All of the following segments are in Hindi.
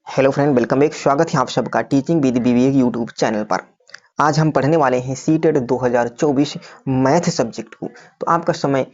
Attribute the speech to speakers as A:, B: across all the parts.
A: Hello friend, welcome back. स्वागत है आप सबका teaching with BBA YouTube channel पर। आज हम पढ़ने वाले हैं सीटेट 2024 मैथ सब्जेक्ट को। तो आपका समय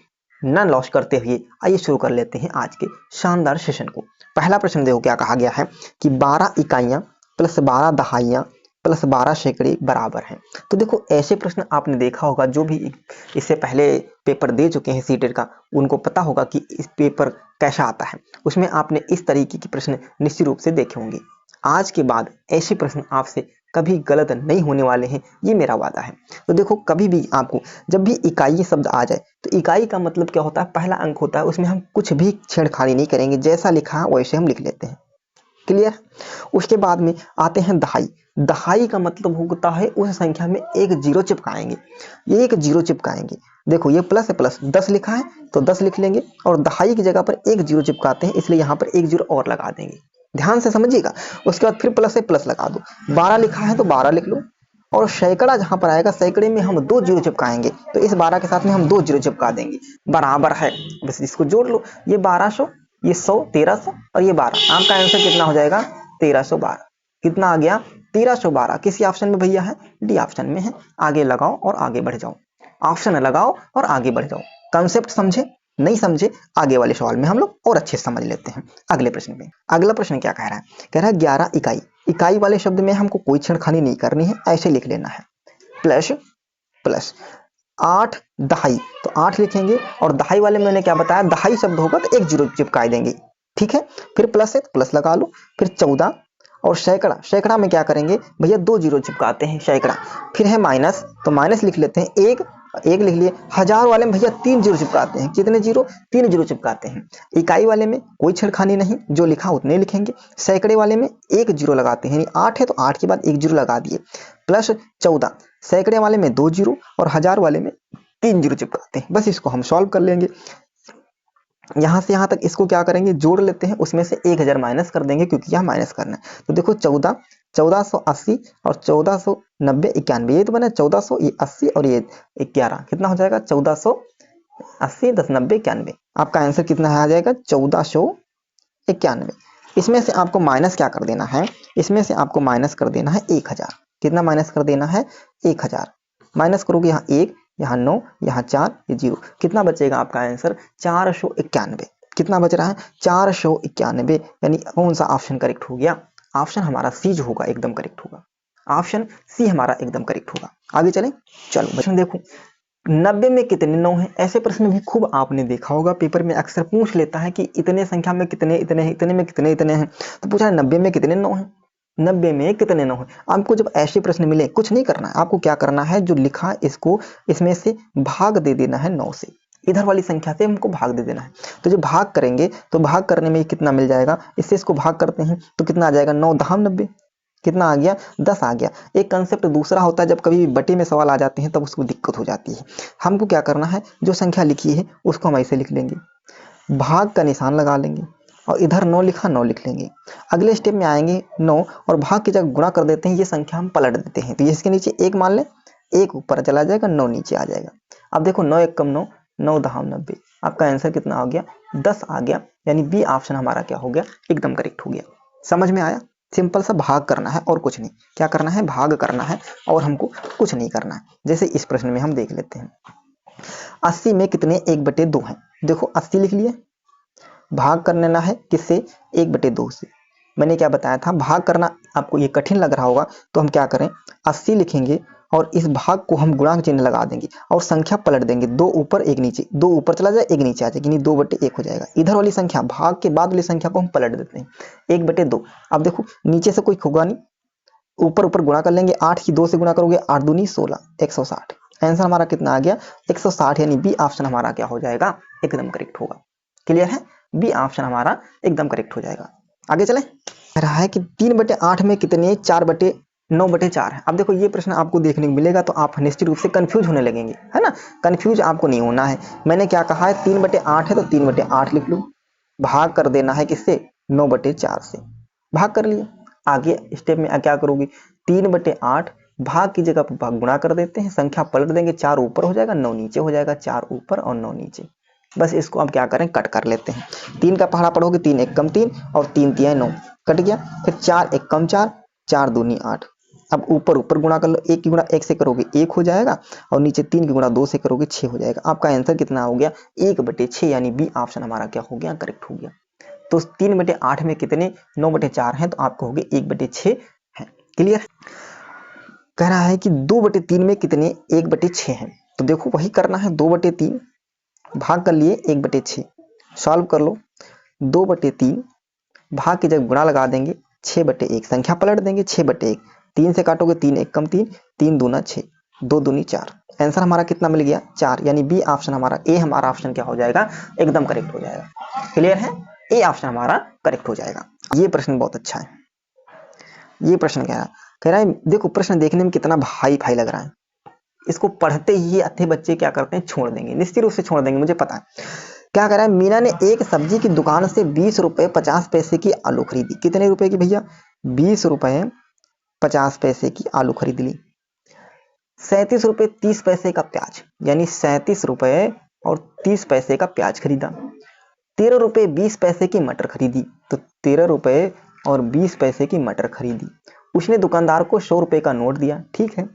A: न लॉस करते हुए आइए शुरू कर लेते हैं आज के शानदार सेशन को। पहला प्रश्न देखो क्या कहा गया है कि 12 इकाइयां प्लस 12 दहाइयां प्लस 12 सैकड़े बराबर हैं। तो देखो ऐसे प्रश्न आपने देखा होगा, जो भी इससे पहले पेपर दे चुके हैं सीटेट का उनको पता होगा कि इस पेपर कैसा आता है। उसमें आपने इस तरीके के प्रश्न निश्चित रूप से देखे होंगे। आज के बाद ऐसे प्रश्न आपसे कभी गलत नहीं होने वाले हैं, ये मेरा वादा है। तो देखो कभी भी आपको जब भी इकाई शब्द आ जाए तो इकाई का मतलब क्या होता है, पहला अंक होता है, उसमें हम कुछ भी छेड़खानी नहीं करेंगे, जैसा लिखा है वैसे हम लिख लेते हैं। क्लियर। उसके बाद में आते हैं दहाई। दहाई का मतलब होता है उस संख्या में एक जीरो चिपकाएंगे, ये एक जीरो चिपकाएंगे। देखो ये प्लस है, प्लस 10 लिखा है तो 10 लिख लेंगे और दहाई की जगह पर एक जीरो चिपकाते हैं, इसलिए यहाँ पर एक जीरो और लगा देंगे। ध्यान से समझिएगा। उसके बाद फिर प्लस है, प्लस लगा दो। 12 लिखा है तो 12 लिख लो और सैकड़ा जहां पर आएगा सैकड़े में हम दो जीरो चिपकाएंगे, तो इस 12 के साथ में हम दो जीरो चिपका देंगे। बराबर है, बस इसको जोड़ लो। ये 1200, ये 100, 1300 और ये 12। आपका आंसर कितना हो जाएगा? 1312। कितना आ गया? 1312। किसी ऑप्शन में भैया है? डी ऑप्शन में है। आगे लगाओ और आगे बढ़ जाओ, ऑप्शन लगाओ और आगे बढ़ जाओ। कंसेप्ट समझे? नहीं समझे? आगे वाले सवाल में हम लोग और अच्छे से समझ लेते हैं। अगले प्रश्न में अगला प्रश्न क्या कह रहा है? कह रहा है 11 इकाई। इकाई वाले शब्द में हमको कोई छेड़खानी नहीं करनी है, ऐसे लिख लेना है। प्लस प्लस 8 दहाई, तो 8 लिखेंगे और दहाई वाले में मैंने क्या बताया, दहाई शब्द होगा तो एक जीरो चिपका देंगे। ठीक है। फिर प्लस है तो प्लस लगा लो। फिर 14 और सैकड़ा। सैकड़ा में क्या करेंगे भैया, दो जीरो चिपकाते हैं सैकड़ा। फिर है माइनस, तो माइनस लिख लेते हैं। एक एक लिख लिए। हजार वाले में भैया तीन जीरो चिपकाते हैं। कितने जीरो? तीन जीरो चिपकाते हैं। इकाई वाले में कोई छेड़खानी नहीं, जो लिखा उतने लिखेंगे। सैकड़े वाले में एक जीरो लगाते हैं, यानी 8 है तो 8 के बाद एक जीरो लगा दिए। प्लस 14। सैकड़े वाले में दो जीरो और हजार वाले में तीन जीरो चिपकाते हैं। बस इसको हम सॉल्व कर लेंगे। यहां से यहां तक इसको क्या करेंगे, जोड़ लेते हैं। उसमें से 1000 माइनस कर देंगे क्योंकि यहां माइनस करना है। तो देखो 14, 1480 और 1490, 91। ये तो बना 1400, ये 80 और ये 11। कितना हो जाएगा? 1480, 10, 90, 91। आपका आंसर कितना आ जाएगा? 1491। इसमें से आपको माइनस क्या कर देना है? इसमें से आपको माइनस कर देना है 1000। कितना माइनस कर देना है? 1000 माइनस करोगे, यहाँ 1, यहाँ 9, यहाँ 4, ये 0। कितना बचेगा आपका आंसर? 491। कितना बच रहा है? 491। यानी कौन सा ऑप्शन करेक्ट हो गया? ऑप्शन हमारा सी जो होगा एकदम करेक्ट होगा। ऑप्शन सी हमारा एकदम करेक्ट होगा। आगे चलें। चलो प्रश्न देखो, 90 में कितने 9 हैं? ऐसे प्रश्न भी खूब आपने देखा होगा, पेपर में अक्सर पूछ लेता है कि इतने संख्या में कितने इतने हैं, इतने में कितने इतने हैं। तो पूछा 90 में कितने 9 हैं? 90 में कितने 9 हैं? आपको जब ऐसे प्रश्न मिले कुछ नहीं करना है, आपको क्या करना है, जो लिखा है इसको इसमें से भाग दे देना है 9 से। इधर वाली संख्या से हमको भाग दे देना है। तो जब भाग करेंगे तो भाग करने में कितना मिल जाएगा, इससे इसको भाग करते हैं तो कितना आ जाएगा? 9 दहाम 90। कितना आ गया? 10 आ गया। एक कंसेप्ट दूसरा होता है, जब कभी बटे में सवाल आ जाते हैं तब उसको दिक्कत हो जाती है। हमको क्या करना है, जो संख्या लिखी है उसको हम ऐसे लिख लेंगे, भाग का निशान लगा लेंगे और इधर 9 लिखा, 9 लिख लेंगे। अगले स्टेप में आएंगे 9 और भाग की जगह गुणा कर देते हैं, ये संख्या हम पलट देते हैं। तो इसके नीचे एक मान लें, एक ऊपर चला जाएगा, 9 नीचे आ जाएगा। अब देखो 9 एक कम 9, 9 दहाम 90। आपका आंसर कितना आ गया? 10 आ गया। यानी बी ऑप्शन हमारा क्या हो गया? एकदम करेक्ट हो गया। समझ में आया? सिंपल सा भाग करना है और कुछ नहीं। क्या करना है? भाग करना है और हमको कुछ नहीं करना है। जैसे इस प्रश्न में हम देख लेते हैं, 80 में कितने 1/2 हैं? देखो 80 लिख लिए, भाग कर लेना है किससे? 1/2 से। मैंने क्या बताया था, भाग करना आपको ये कठिन लग रहा होगा तो हम क्या करें, 80 लिखेंगे और इस भाग को हम गुणांक चिन्ह लगा देंगे और संख्या पलट देंगे। 2 ऊपर 1 नीचे, 2 ऊपर चला जाए 1 नीचे आ जाएगी, यानी 2/1 हो जाएगा। इधर वाली संख्या भाग के बाद वाली संख्या को हम पलट देते हैं, 1/2। अब देखो नीचे से कोई होगा नहीं, ऊपर ऊपर गुणा कर लेंगे। 8 की 2 से गुणा करोगे, 8 दूनी 16, 160। आंसर हमारा कितना आ गया? 160। यानी बी ऑप्शन हमारा क्या हो जाएगा? एकदम करेक्ट होगा। क्लियर है? बी ऑप्शन हमारा एकदम करेक्ट हो जाएगा। आगे चले। रहा है कि 3/8 में कितने 4/9/4 है। अब देखो ये प्रश्न आपको देखने को मिलेगा तो आप निश्चित रूप से कंफ्यूज होने लगेंगे, है ना। कंफ्यूज आपको नहीं होना है। मैंने क्या कहा है, 3/8 है तो 3/8 लिख लो, भाग कर देना है किससे? 9/4 से। भाग कर लिया। आगे स्टेप में क्या करोगे, 3/8 भाग की जगह पर भाग गुणा कर देते हैं, संख्या पलट देंगे, 4 ऊपर हो जाएगा 9 नीचे हो जाएगा, 4 ऊपर और 9 नीचे। बस इसको अब क्या करें, कट कर लेते हैं। 3 का पहाड़ा पढ़ोगे, 3 1 कम 3 और 3 3 9, कट गया। फिर 4 1 कम 4, 4 दूनी 8। अब ऊपर ऊपर गुणा कर लो, 1 की गुणा 1 से करोगे 1 हो जाएगा, और नीचे 3 की गुणा 2 से करोगे 6 हो जाएगा। आपका आंसर कितना हो गया? 1/6, यानी बी ऑप्शन हमारा क्या हो गया? करेक्ट हो गया। तो 3/8 में कितने? 9/4 है, तो आप कहोगे 1/6 है। क्लियर? कह रहा है कि 2/3 में कितने? 1/6 है। तो देखो वही करना है, 2/3 भाग कर लिए 1/6, सॉल्व कर लो। 2/3 भाग की जगह गुणा लगा देंगे, 6/1 संख्या पलट देंगे, 6/1, 3 से काटोगे 3 1 कम 3, 3 दूना 6, 2 दूनी 4। आंसर हमारा कितना मिल गया? 4, यानी बी ऑप्शन हमारा, ए हमारा ऑप्शन क्या हो जाएगा? एकदम करेक्ट हो जाएगा। क्लियर है? ए ऑप्शन हमारा करेक्ट हो जाएगा। ये प्रश्न बहुत अच्छा है। ये प्रश्न कह रहा है देखो प्रश्न देखने में कितना भाई भाई लग रहा है, इसको पढ़ते ही अच्छे बच्चे क्या करते हैं? छोड़ देंगे, निश्चित रूप से छोड़ देंगे, मुझे पता है। क्या कह रहा है? मीना ने एक सब्जी की दुकान से 20 रुपए 50 पैसे की आलू खरीदी। कितने रुपए की भैया? 20 रुपए 50 पैसे की आलू खरीद ली। 37 रुपए 30 पैसे का प्याज, यानी 37 रुपए और 30 पैसे का प्याज खरीदा। 13 रुपए 20 पैसे की मटर खरीदी, तो 13 रुपए और 20 पैसे की मटर खरीदी। उसने दुकानदार को 100 रुपए का नोट दिया, ठीक है।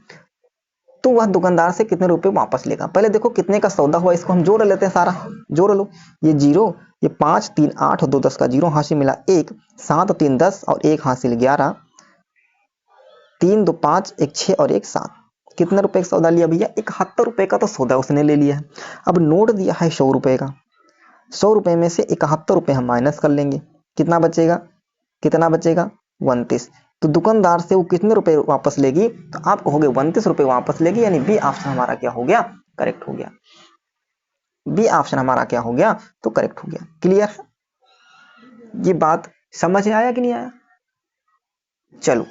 A: तो वह दुकानदार से कितने रुपए वापस लेगा? पहले देखो कितने का सौदा हुआ, इसको हम जोड़ लेते हैं, सारा जोड़ लो। ये 0, ये 5 3 8 और 2 10 का 0 हासिल मिला 1, 7 3 10 और 1 हासिल 11, 3 2 5 1 6 और 1 7। कितने रुपए का सौदा लिया भैया? 71 रुपए का तो सौदा उसने ले लिया है। अब नोट दिया है 100 रुपए का, 100 रुपए में से 71 रुपए हम माइनस कर लेंगे, कितना बचेगा? कितना बचेगा? 29। तो दुकानदार से वो कितने रुपए वापस लेगी? तो आप कहोगे 29 रुपए वापस लेगी, यानी बी ऑप्शन हमारा क्या हो गया? करेक्ट हो गया। बी ऑप्शन हमारा क्या हो गया? तो करेक्ट हो गया। क्लियर? ये बात समझ में आया कि नहीं आया? चलो